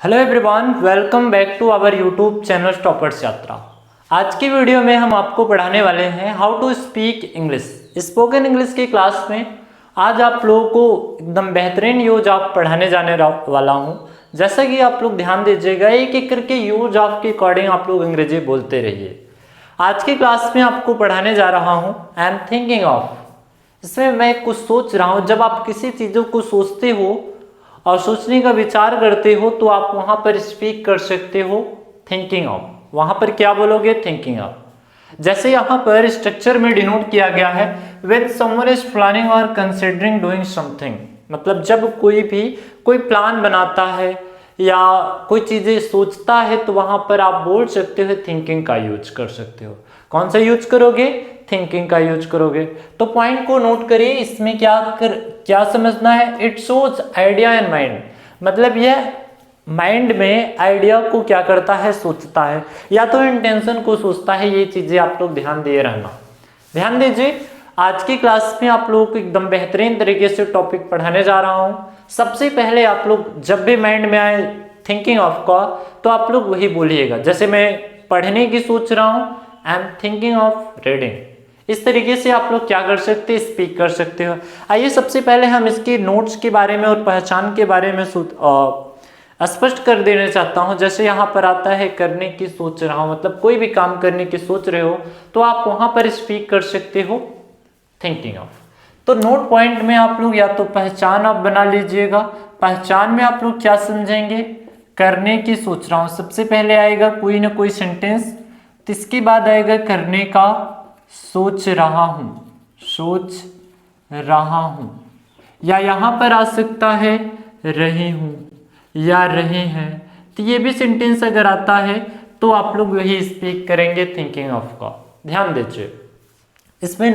Hello everyone, welcome back to our YouTube channel toppers Yatra. आज की video में हम आपको पढ़ाने वाले हैं how to speak English. Spoken English की क्लास में आज आप लोगों को एकदम बेहतरीन यूज ऑफ पढ़ाने जाने वाला हूं। जैसा कि आप लोग ध्यान दीजिएगा, एक एक करके यूज ऑफ के अकॉर्डिंग आप लोग अंग्रेजी बोलते रहिए। आज की क्लास में आपको पढ़ाने जा रहा हूँ आई एम थिंकिंग ऑफ। इसमें मैं कुछ सोच रहा हूँ। जब आप किसी चीज़ों को सोचते हो और सोचने का विचार करते हो तो आप वहां पर स्पीक कर सकते हो थिंकिंग ऑफ। वहां पर क्या बोलोगे? Thinking of. जैसे यहाँ पर स्ट्रक्चर में डिनोट किया गया है व्हेन समवन इज प्लानिंग और कंसिडरिंग डूइंग समथिंग। मतलब जब कोई प्लान बनाता है या कोई चीजें सोचता है तो वहां पर आप बोल सकते हो थिंकिंग का यूज कर सकते हो। कौन सा यूज करोगे? थिंकिंग का यूज करोगे। तो पॉइंट को नोट करिए। इसमें क्या समझना है? It shows idea in mind. मतलब यह माइंड में आइडिया को क्या करता है? सोचता है, या तो इंटेंशन को सोचता है। ये चीजें आप लोग ध्यान दिए रहना। ध्यान दीजिए, आज की क्लास में आप लोगों को एकदम बेहतरीन तरीके से टॉपिक पढ़ाने जा रहा हूं। सबसे पहले आप लोग जब भी माइंड में आए थिंकिंग ऑफ का तो आप लोग वही बोलिएगा। जैसे मैं पढ़ने की सोच रहा हूं, आई एम थिंकिंग ऑफ रीडिंग। इस तरीके से आप लोग क्या कर सकते हैं? स्पीक कर सकते हो। आइए सबसे पहले हम इसके नोट्स के बारे में और पहचान के बारे में स्पष्ट कर देना चाहता हूं। जैसे यहाँ पर आता है करने की सोच रहा हूं, मतलब कोई भी काम करने की सोच रहे हो तो आप वहां पर स्पीक कर सकते हो थिंकिंग ऑफ। तो नोट पॉइंट में आप लोग या तो पहचान आप बना लीजिएगा। पहचान में आप लोग क्या समझेंगे? करने की सोच रहा हूं, सबसे पहले आएगा कोई ना कोई सेंटेंस, इसके बाद आएगा करने का सोच रहा हूं, सोच रहा हूं, या यहां पर आ सकता है रही हूं या रहे हैं। तो ये भी सेंटेंस अगर आता है तो आप लोग वही स्पीक करेंगे थिंकिंग ऑफ का। ध्यान दीजिए, इसमें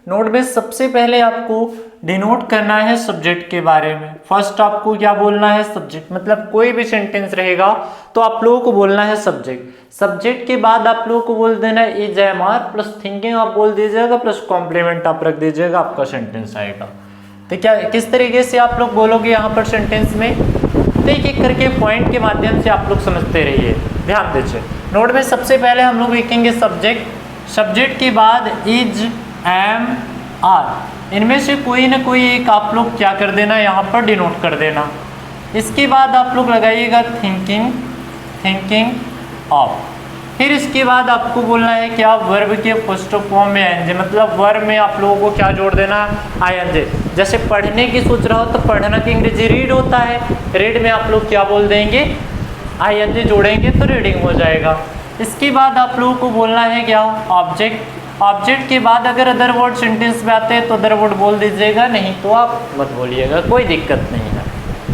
नोट में सबसे पहले आपको डिनोट करना है सब्जेक्ट के बारे में। फर्स्ट आपको क्या बोलना है? सब्जेक्ट। मतलब कोई भी सेंटेंस रहेगा तो आप लोगों को बोलना है सब्जेक्ट। सब्जेक्ट के बाद आप लोगों को बोल देना है is am are plus thinking आप बोल दीजिएगा प्लस कॉम्प्लीमेंट आप रख दीजिएगा, आपका सेंटेंस आएगा। तो क्या किस तरीके से आप लोग बोलोगे यहाँ पर सेंटेंस में? तो एक एक करके पॉइंट के माध्यम से आप लोग समझते रहिए। ध्यान दीजिए, नोट में सबसे पहले हम लोग लिखेंगे सब्जेक्ट। सब्जेक्ट के बाद इज एम आर, इनमें से कोई ना कोई एक आप लोग क्या कर देना, यहाँ पर डिनोट कर देना। इसके बाद आप लोग लगाइएगा थिंकिंग ऑफ। फिर इसके बाद आपको बोलना है क्या? वर्ब के फर्स्ट फॉर्म में आईएनजी। मतलब वर्ब में आप लोगों को क्या जोड़ देना? आईएनजी। जैसे पढ़ने की सोच रहा हो तो पढ़ना की अंग्रेजी रीड होता है, रीड में आप लोग क्या बोल देंगे? आईएनजी जोड़ेंगे तो रीडिंग हो जाएगा। इसके बाद आप लोगों को बोलना है क्या? ऑब्जेक्ट। ऑब्जेक्ट के बाद अगर अदर वर्ड सेंटेंस में आते हैं तो अदर वर्ड बोल दीजिएगा, नहीं तो आप मत बोलिएगा, कोई दिक्कत नहीं है।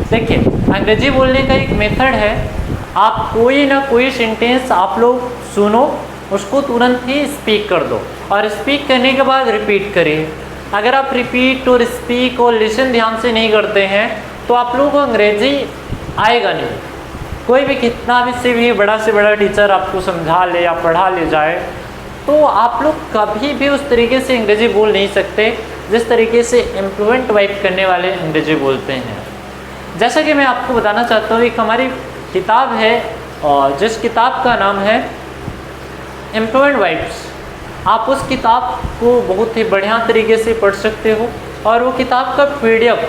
देखिए, अंग्रेजी बोलने का एक मेथड है। आप कोई ना कोई सेंटेंस आप लोग सुनो, उसको तुरंत ही स्पीक कर दो और स्पीक करने के बाद रिपीट करिए। अगर आप रिपीट और स्पीक और लिसन ध्यान से नहीं करते हैं तो आप लोगों को अंग्रेजी आएगा नहीं। कोई भी कितना भी से बड़ा टीचर आपको समझा ले या पढ़ा ले जाए तो आप लोग कभी भी उस तरीके से अंग्रेजी बोल नहीं सकते जिस तरीके से इम्प्लुएंट वाइब करने वाले अंग्रेजी बोलते हैं। जैसा कि मैं आपको बताना चाहता हूँ, एक हमारी किताब है और जिस किताब का नाम है इम्प्लुएंट वाइब्स। आप उस किताब को बहुत ही बढ़िया तरीके से पढ़ सकते हो और वो किताब का PDF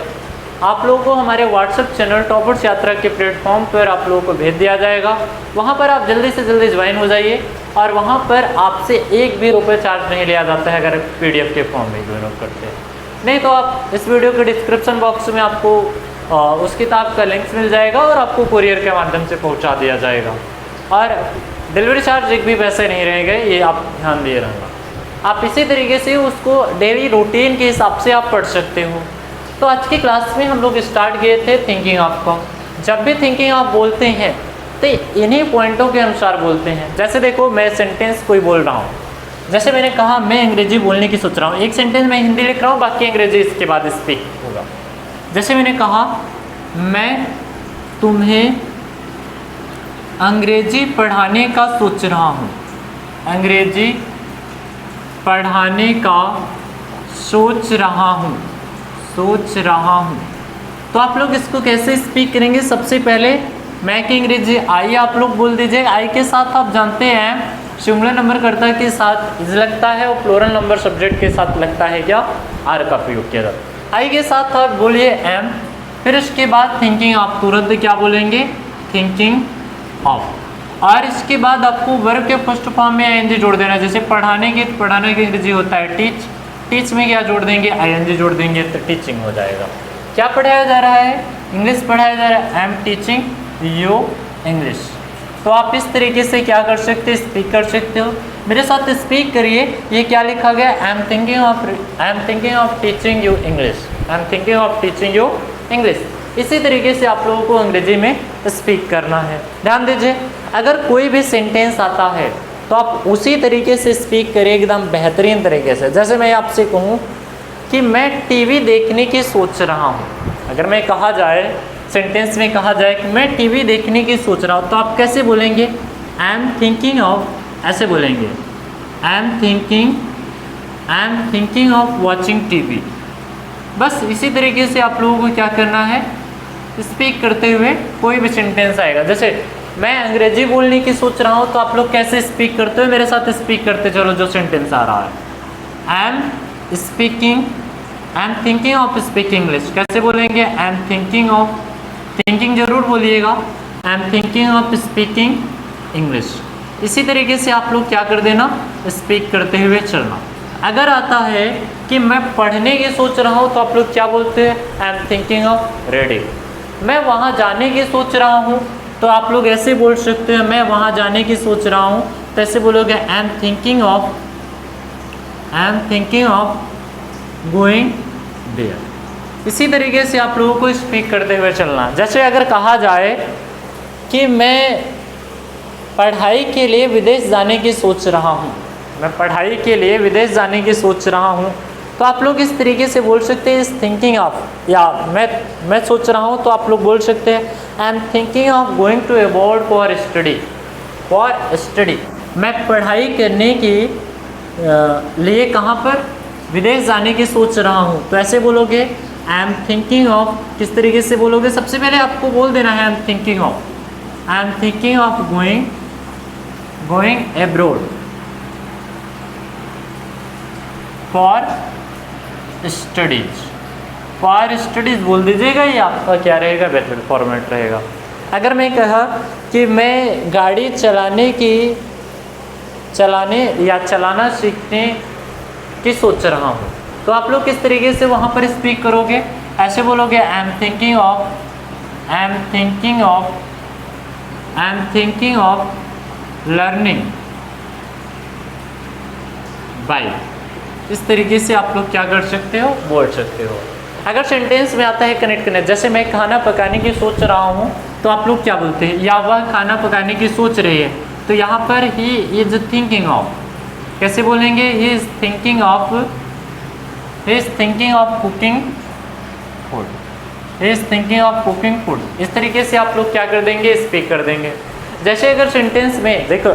आप लोगों को हमारे व्हाट्सएप चैनल टॉपर्स यात्रा के प्लेटफॉर्म पर आप लोगों को भेज दिया जाएगा। वहाँ पर आप जल्दी से जल्दी ज्वाइन हो जाइए और वहाँ पर आपसे एक भी रुपये चार्ज नहीं लिया जाता है अगर PDF के फॉर्म में ज्वाइन करते हैं। नहीं तो आप इस वीडियो के डिस्क्रिप्शन बॉक्स में आपको उस किताब का लिंक मिल जाएगा और आपको कुरियर के माध्यम से पहुँचा दिया जाएगा और डिलीवरी चार्ज एक भी पैसे नहीं रहेंगे, ये आप ध्यान दिए रहना। आप इसी तरीके से उसको डेली रूटीन के हिसाब से आप पढ़ सकते हो। तो आज की क्लास में हम लोग स्टार्ट किए थे थिंकिंग ऑफ को। जब भी थिंकिंग ऑफ बोलते हैं तो इन्हीं पॉइंटों के अनुसार बोलते हैं। जैसे देखो, मैं सेंटेंस कोई बोल रहा हूँ, जैसे मैंने कहा मैं अंग्रेजी बोलने की सोच रहा हूँ, एक सेंटेंस मैं हिंदी लिख रहा हूँ, बाकी अंग्रेजी इसके बाद स्पीक होगा। जैसे मैंने कहा मैं तुम्हें अंग्रेजी पढ़ाने का सोच रहा हूँ, अंग्रेजी पढ़ाने का सोच रहा हूँ, सोच रहा हूँ। तो आप लोग इसको कैसे स्पीक करेंगे? सबसे पहले मैं की अंग्रेजी आई आप लोग बोल दीजिए। आई के साथ आप जानते हैं सिंगुलर नंबर कर्ता के साथ इज लगता है और प्लूरल नंबर सब्जेक्ट के साथ लगता है क्या, आर का प्रयोग किया जाता है। आई के साथ आप बोलिए एम, फिर इसके बाद थिंकिंग आप तुरंत क्या बोलेंगे, थिंकिंग ऑफ। और इसके बाद आपको वर्ब के फर्स्ट फॉर्म में आईएनजी जोड़ देना है। जैसे पढ़ाने की अंग्रेजी होता है टीच, टीच में क्या जोड़ देंगे, आईएनजी जोड़ देंगे तो टीचिंग हो जाएगा। क्या पढ़ाया जा रहा है, इंग्लिश पढ़ाया जा रहा है, I am teaching you English. तो आप इस तरीके से क्या कर सकते हैं, स्पीक कर सकते हो। मेरे साथ स्पीक करिए। ये क्या लिखा गया, आई am thinking of teaching you English, I am thinking of teaching you English. इसी तरीके से आप लोगों को अंग्रेजी में स्पीक करना है। ध्यान दीजिए, अगर कोई भी सेंटेंस आता है तो आप उसी तरीके से स्पीक करिए, एकदम बेहतरीन तरीके से। जैसे मैं आपसे कहूँ कि मैं टीवी देखने की सोच रहा हूँ, अगर मैं कहा जाए सेंटेंस में कहा जाए कि मैं टीवी देखने की सोच रहा हूँ, तो आप कैसे बोलेंगे, आई एम थिंकिंग ऑफ, ऐसे बोलेंगे, आई am thinking of watching TV. बस इसी तरीके से आप लोगों को क्या करना है, स्पीक करते हुए कोई भी सेंटेंस आएगा। जैसे मैं अंग्रेजी बोलने की सोच रहा हूँ, तो आप लोग कैसे स्पीक करते हो, मेरे साथ स्पीक करते चलो जो सेंटेंस आ रहा है। आई am thinking of speaking English, कैसे बोलेंगे, आई एम थिंकिंग ऑफ, थिंकिंग जरूर बोलिएगा, आई am thinking of speaking English. इसी तरीके से आप लोग क्या कर देना, स्पीक करते हुए चलना। अगर आता है कि मैं पढ़ने की सोच रहा हूँ, तो आप लोग क्या बोलते हैं, I am thinking of reading. मैं वहाँ जाने की सोच रहा हूँ, तो आप लोग ऐसे बोल सकते हैं, मैं वहाँ जाने की सोच रहा हूँ, तो ऐसे बोलोगे, I am thinking of going there. इसी तरीके से आप लोगों को स्पीक करते हुए चलना। जैसे अगर कहा जाए कि मैं पढ़ाई के लिए विदेश जाने की सोच रहा हूँ, मैं पढ़ाई के लिए विदेश जाने की सोच रहा हूँ, तो आप लोग इस तरीके से बोल सकते हैं, इस थिंकिंग ऑफ, या मैं सोच रहा हूँ, तो आप लोग बोल सकते हैं, I am thinking of going to abroad for study. मैं पढ़ाई करने के लिए कहाँ पर, विदेश जाने की सोच रहा हूँ, तो ऐसे बोलोगे, आई एम थिंकिंग ऑफ। किस तरीके से बोलोगे, सबसे पहले आपको बोल देना है, आई am thinking of going abroad for studies बोल दीजिएगा। ये आपका क्या रहेगा, बेटर फॉर्मेट रहेगा। अगर मैं कहा कि मैं गाड़ी चलाना सीखने की सोच रहा हूँ, तो आप लोग किस तरीके से वहाँ पर स्पीक करोगे, ऐसे बोलोगे, I am thinking of learning bike. इस तरीके से आप लोग क्या कर सकते हो, बोल सकते हो। अगर सेंटेंस में आता है कनेक्ट करने, जैसे मैं खाना पकाने की सोच रहा हूँ, तो आप लोग क्या बोलते हैं, या वह खाना पकाने की सोच रही है, तो यहाँ पर ही इज थिंकिंग ऑफ, कैसे बोलेंगे, he is thinking of cooking food. इस तरीके से आप लोग क्या कर देंगे, स्पीक कर देंगे। जैसे अगर सेंटेंस में देखो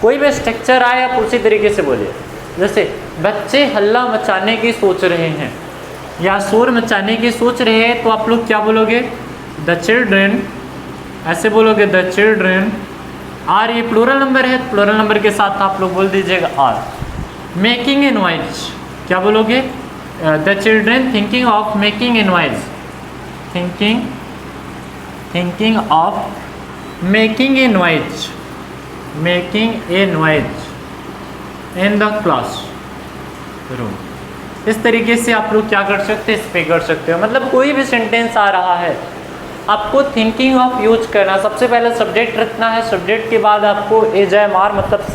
कोई भी स्ट्रक्चर आए, आप उसी तरीके से बोलिए। जैसे बच्चे हल्ला मचाने की सोच रहे हैं या शोर मचाने की सोच रहे हैं, तो आप लोग क्या बोलोगे, द चिल्ड्रेन, ऐसे बोलोगे, द चिल्ड्रेन आर। ये प्लूरल नंबर है, प्लूरल नंबर के साथ आप लोग बोल दीजिएगा आर। मेकिंग ए नॉइज, क्या बोलोगे, the children thinking of making a noise, thinking of making a noise in the class room. इस तरीके से आप लोग क्या कर सकते हैं, स्पीक कर सकते हो। मतलब कोई भी सेंटेंस आ रहा है, आपको थिंकिंग ऑफ यूज करना, सबसे पहले सब्जेक्ट रखना है, सब्जेक्ट के बाद आपको एज एम आर, मतलब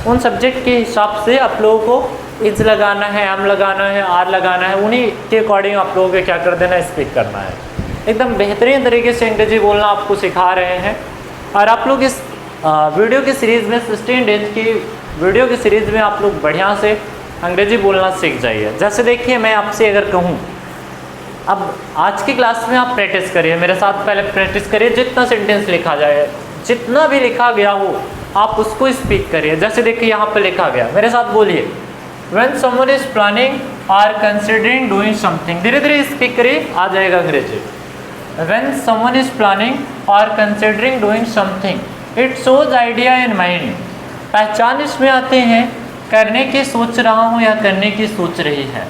उन सब्जेक्ट के हिसाब से आप लोगों को इज लगाना है, एम लगाना है, आर लगाना है, उन्हीं के अकॉर्डिंग आप लोगों को क्या कर देना है, स्पीक करना है। एकदम बेहतरीन तरीके से अंग्रेजी बोलना आपको सिखा रहे हैं। और आप लोग इस वीडियो की सीरीज़ में 16 डेज की वीडियो की सीरीज़ में आप लोग बढ़िया से अंग्रेजी बोलना सीख जाइए। जैसे देखिए, मैं आपसे अगर कहूँ, अब आज की क्लास में आप प्रैक्टिस करिए, मेरे साथ पहले प्रैक्टिस करिए, जितना सेंटेंस लिखा जाए, जितना भी लिखा गया हो आप उसको स्पीक करिए। जैसे देखिए यहाँ पर लिखा गया, मेरे साथ बोलिए, व्हेन समवन इज प्लानिंग और कंसिडरिंग डूइंग समथिंग। धीरे धीरे स्पीक करिए, आ जाएगा अंग्रेजी। व्हेन समवन इज प्लानिंग और considering doing something it shows idea in mind. पहचान इसमें आते हैं करने की सोच रहा हूँ या करने की सोच रही है।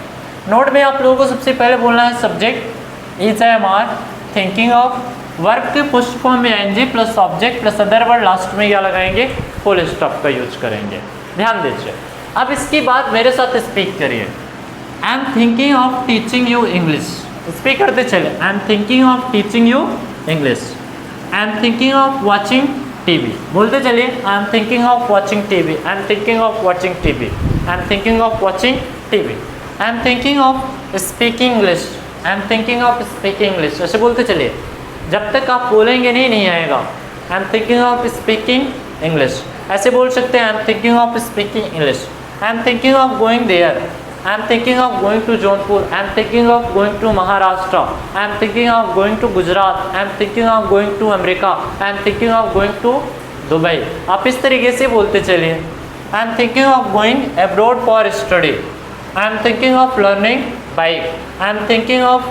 नोट में आप लोगों को सबसे पहले बोलना है subject is am are thinking of, verb के पुष्ट फॉर्म में ing plus object plus other word, last में क्या लगाएंगे, फुल स्टॉप का यूज करेंगे। ध्यान दीजिए। अब इसकी बात मेरे साथ स्पीक करिए। आई am thinking of teaching you English. Speak करते चले। आई am thinking of teaching you English. I am thinking of watching TV. बोलते चलिए। I am thinking of watching TV. I am thinking of watching TV. I am thinking of watching TV. I am thinking of speaking English. I am thinking of speaking English. ऐसे बोलते चलिए। जब तक आप बोलेंगे नहीं आएगा। आई am thinking of speaking English. ऐसे बोल सकते हैं। I am thinking of speaking English. I am thinking of going there. I am thinking of going to Jaunpur. I am thinking of going to Maharashtra. I am thinking of going to Gujarat. I am thinking of going to America. I am thinking of going to Dubai. आप इस तरीके से बोलते चलिए। I am thinking of going abroad for study. I am thinking of learning bike. I am thinking of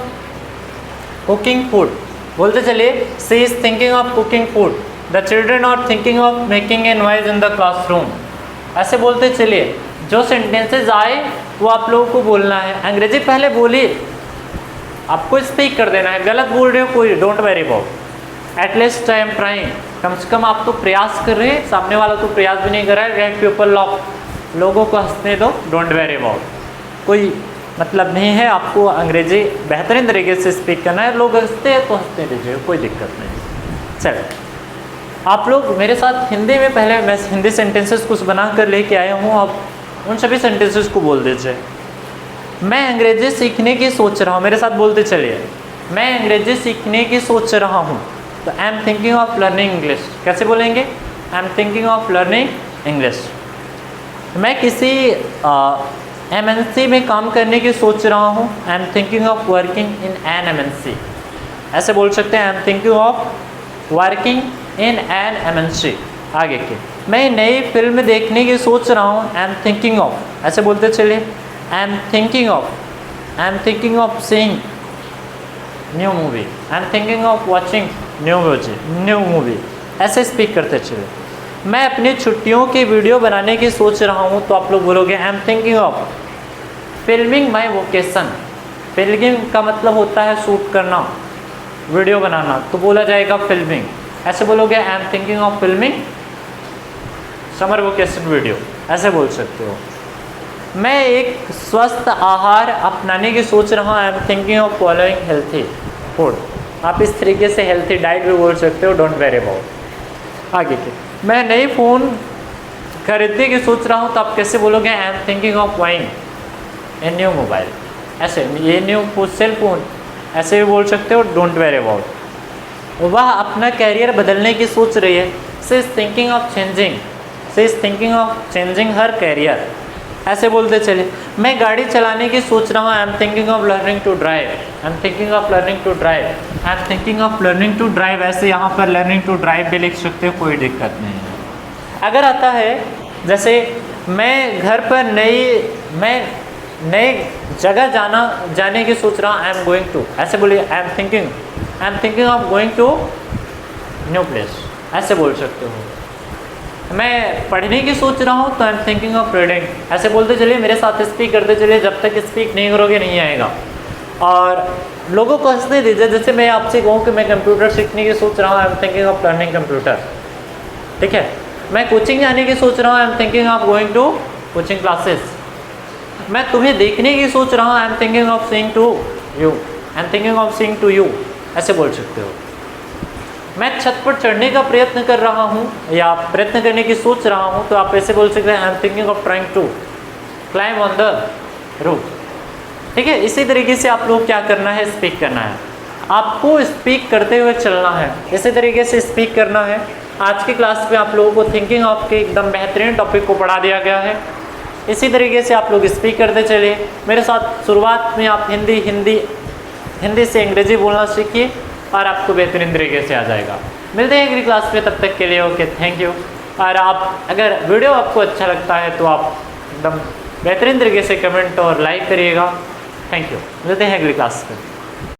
cooking food. बोलते चलिए। She is thinking of cooking food. The children are thinking of making a noise in the classroom. ऐसे बोलते चलिए। जो sentences आए वो आप लोगों को बोलना है। अंग्रेजी पहले बोलिए, आपको स्पीक कर देना है। गलत बोल रहे हो कोई, don't worry about. At least I am trying. कम से कम आप तो प्रयास कर रहे हैं, सामने वाला तो प्रयास भी नहीं कर रहा है। रेड पीपल ऑफ, लोगों को हंसने दो, डोंट वेरी अबाउट। कोई मतलब नहीं है, आपको अंग्रेजी बेहतरीन तरीके से स्पीक करना है। लोग हंसते हैं तो हंसते दीजिए, कोई दिक्कत नहीं। चलिए, आप लोग मेरे साथ हिंदी में पहले मैं हिंदी सेंटेंसेस कुछ बना कर लेके आया हूँ। आप उन सभी सेंटेंसेस को बोल दीजिए। मैं अंग्रेजी सीखने की सोच रहा हूँ। मेरे साथ बोलते चलिए। मैं अंग्रेजी सीखने की सोच रहा हूँ। तो आई am thinking of learning English. कैसे बोलेंगे? आई am thinking of learning English. मैं किसी MNC में काम करने की सोच रहा हूँ। I am thinking of working in an MNC। ऐसे बोल सकते हैं। I am thinking of working in an MNC। आगे के, मैं नई फिल्म देखने की सोच रहा हूँ। I am thinking of. ऐसे बोलते चलिए। I am thinking of seeing new movie. I am thinking of watching new movie. ऐसे स्पीक करते चलिए। मैं अपनी छुट्टियों की वीडियो बनाने की सोच रहा हूँ। तो आप लोग बोलोगे I am thinking of filming my vacation. Filming का मतलब होता है शूट करना, वीडियो बनाना, तो बोला जाएगा फिल्मिंग। ऐसे बोलोगे I am thinking of filming summer vacation video. ऐसे बोल सकते हो। मैं एक स्वस्थ आहार अपनाने की सोच रहा हूँ। I am thinking of following healthy food. आप इस तरीके से हेल्थी डाइट भी बोल सकते हो, डोंट वेरी अबाउट। आगे के, मैं नई फ़ोन खरीदने की सोच रहा हूँ। तो आप कैसे बोलोगे? I am thinking of buying a new mobile. ऐसे ये न्यू सेल फोन ऐसे भी बोल सकते हो, डोंट वेरी अबाउट। वह अपना कैरियर बदलने की सोच रही है। She is thinking of changing her career. ऐसे बोलते चले। मैं गाड़ी चलाने की सोच रहा हूँ। I am thinking of learning to drive. I am thinking of learning to drive. I am thinking of learning to drive. ऐसे यहाँ पर लर्निंग टू ड्राइव भी लिख सकते हो, कोई दिक्कत नहीं है। अगर आता है जैसे मैं घर पर नई जगह जाने की सोच रहा हूँ। I am going to. ऐसे बोलिए। I am thinking of going to new place. ऐसे बोल सकते हो। मैं पढ़ने की सोच रहा हूँ। तो आई एम थिंकिंग ऑफ रीडिंग। ऐसे बोलते चलिए। मेरे साथ स्पीक करते चलिए। जब तक स्पीक नहीं करोगे नहीं आएगा। और लोगों को हंसने दीजिए। जैसे मैं आपसे कहूँ कि मैं कंप्यूटर सीखने की सोच रहा हूँ। I am thinking of learning computer. ठीक है। मैं कोचिंग जाने की सोच रहा हूँ। I am thinking of going to coaching classes. मैं तुम्हें देखने की सोच रहा हूँ। I am thinking of seeing to you. I am thinking of seeing to you. ऐसे बोल सकते हो। मैं छत पर चढ़ने का प्रयत्न कर रहा हूँ या प्रयत्न करने की सोच रहा हूँ। तो आप ऐसे बोल सकते हैं। I am thinking of trying to climb on the roof. ठीक है। इसी तरीके से आप लोग क्या करना है? स्पीक करना है। आपको स्पीक करते हुए चलना है, इसी तरीके से स्पीक करना है। आज की क्लास में आप लोगों को थिंकिंग ऑफ के एकदम बेहतरीन टॉपिक को पढ़ा दिया गया है। इसी तरीके से आप लोग स्पीक करते चले। मेरे साथ शुरुआत में आप हिंदी से अंग्रेजी बोलना सीखिए और आपको बेहतरीन तरीके से आ जाएगा। मिलते हैं अगली क्लास में, तब तक के लिए ओके, थैंक यू। और आप अगर वीडियो आपको अच्छा लगता है तो आप एकदम बेहतरीन तरीके से कमेंट और लाइक करिएगा। Thank you. मिलते हैं अगली क्लास में।